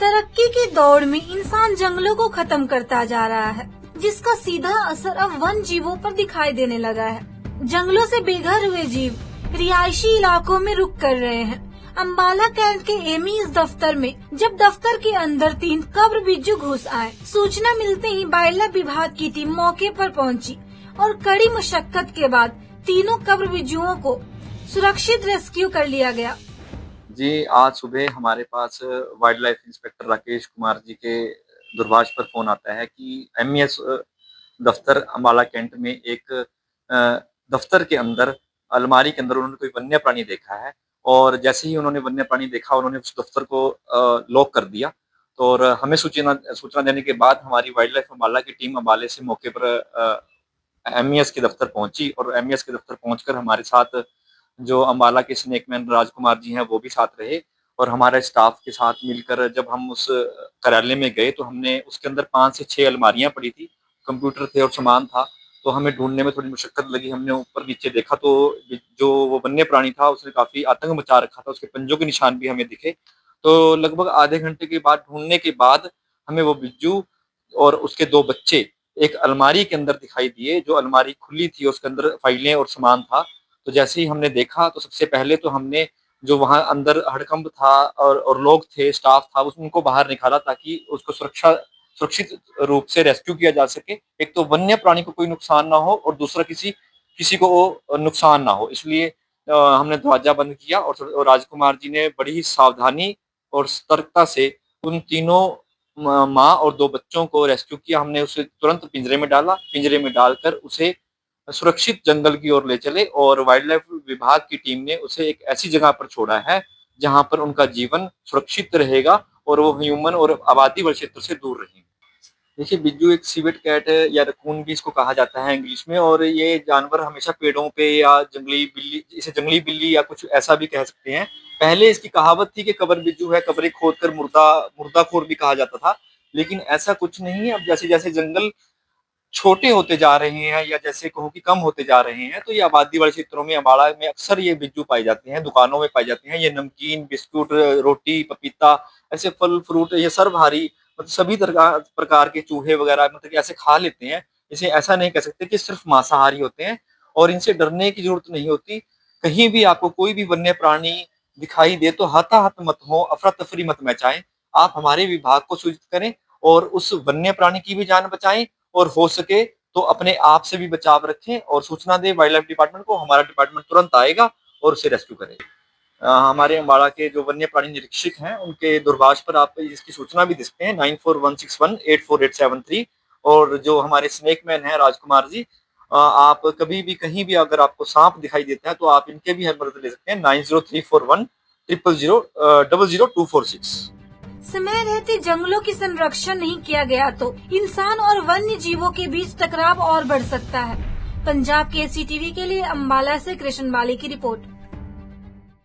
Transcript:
तरक्की की दौड़ में इंसान जंगलों को खत्म करता जा रहा है, जिसका सीधा असर अब वन जीवों पर दिखाई देने लगा है। जंगलों से बेघर हुए जीव रिहायशी इलाकों में रुक कर रहे हैं। अम्बाला कैंट के एमीज दफ्तर में जब दफ्तर के अंदर 3 कब्र बिज्जू घुस आए, सूचना मिलते ही वाइल्ड लाइफ विभाग की टीम मौके पर पहुंची और कड़ी मशक्कत के बाद तीनों कब्र बिज्जुओं को सुरक्षित रेस्क्यू कर लिया गया। जी, आज सुबह हमारे पास wildlife inspector Rakesh Kumar ji के दूरभाष पर फोन आता है कि एमईएस दफ्तर अम्बाला कैंट में एक दफ्तर के अंदर अलमारी के अंदर उन्होंने कोई वन्य प्राणी देखा है और जैसे ही उन्होंने वन्य प्राणी देखा उन्होंने उस दफ्तर को लॉक कर दिया। तो और हमें सूचना देने के बाद हमारी वाइल्ड लाइफ अम्बाला की टीम अम्बाले से मौके पर एमईएस के दफ्तर पहुंची और एमईएस के दफ्तर पहुंचकर हमारे साथ जो अम्बाला के स्नेकमैन राजकुमार जी हैं वो भी साथ रहे और हमारे स्टाफ के साथ मिलकर जब हम उस कार्यालय में गए तो हमने उसके अंदर 5 से 6 अलमारियां पड़ी थी, कंप्यूटर थे और सामान था। तो हमें ढूंढने में थोड़ी मशक्कत लगी। हमने ऊपर नीचे देखा तो जो वो वन्य प्राणी था उसने काफी आतंक मचा रखा था, उसके पंजों के निशान भी हमें दिखे। तो लगभग आधे घंटे के बाद ढूंढने के बाद हमें वो बिज्जू और उसके 2 बच्चे एक अलमारी के अंदर दिखाई दिए। जो अलमारी खुली थी उसके अंदर फाइलें और सामान था। तो जैसे ही हमने देखा तो सबसे पहले तो हमने जो वहां अंदर हड़कंप था और लोग थे, स्टाफ था, उनको बाहर निकाला ताकि उसको सुरक्षित रूप से रेस्क्यू किया जा सके। एक तो वन्य प्राणी को कोई नुकसान ना हो और दूसरा किसी को नुकसान ना हो, इसलिए हमने दरवाजा बंद किया और राजकुमार जी ने बड़ी ही सावधानी और सतर्कता से उन तीनों माँ और 2 बच्चों को रेस्क्यू किया। हमने उसे तुरंत पिंजरे में डाला, पिंजरे में डालकर उसे सुरक्षित जंगल की ओर ले चले और वाइल्ड लाइफ विभाग की टीम ने उसे एक ऐसी जगह पर छोड़ा है जहां पर उनका जीवन सुरक्षित रहेगा और वो ह्यूमन और आबादी वाले क्षेत्र से दूर रहेंगे। देखिए, बिज्जू एक सिवेट कैट है या रकून भी इसको कहा जाता है इंग्लिश में, और ये जानवर हमेशा पेड़ों पे या जंगली बिल्ली, इसे जंगली बिल्ली या कुछ ऐसा भी कह सकते हैं। पहले इसकी कहावत थी कि कब्र बिज्जू है, कब्रें खोद कर मुर्दाखोर भी कहा जाता था, लेकिन ऐसा कुछ नहीं है। अब जैसे जैसे जंगल छोटे होते जा रहे हैं या जैसे कहो कि कम होते जा रहे हैं, तो ये आबादी वाले क्षेत्रों में अम्बाड़ा में अक्सर ये बिज्जू पाए जाते हैं, दुकानों में पाए जाते हैं। ये नमकीन, बिस्कुट, रोटी, पपीता, ऐसे फल फ्रूट, ये सर्वहारी मतलब सभी प्रकार के चूहे वगैरह मतलब कि ऐसे खा लेते हैं। इसे ऐसा नहीं कह सकते कि सिर्फ मांसाहारी होते हैं और इनसे डरने की जरूरत नहीं होती। कहीं भी आपको कोई भी वन्य प्राणी दिखाई दे तो हताहत मत हो, अफरा तफरी मत मचाएं। आप हमारे विभाग को सूचित करें और उस वन्य प्राणी की भी जान बचाएं और हो सके तो अपने आप से भी बचाव रखें और सूचना दें वाइल्ड लाइफ डिपार्टमेंट को। हमारा डिपार्टमेंट तुरंत आएगा और उसे रेस्क्यू करेगा। हमारे अम्बाड़ा के जो वन्य प्राणी निरीक्षक हैं उनके दूरभाष पर आप इसकी सूचना भी दे सकते हैं 9416184873। और जो हमारे स्नेकमैन हैं राजकुमार जी, आप कभी भी कहीं भी अगर आपको सांप दिखाई देता है तो आप इनके भी मदद ले सकते हैं 903410000246। समय रहते जंगलों की संरक्षण नहीं किया गया तो इंसान और वन्य जीवों के बीच टकराव और बढ़ सकता है। पंजाब केसीटीवी के लिए अम्बाला से कृष्ण वाली की रिपोर्ट।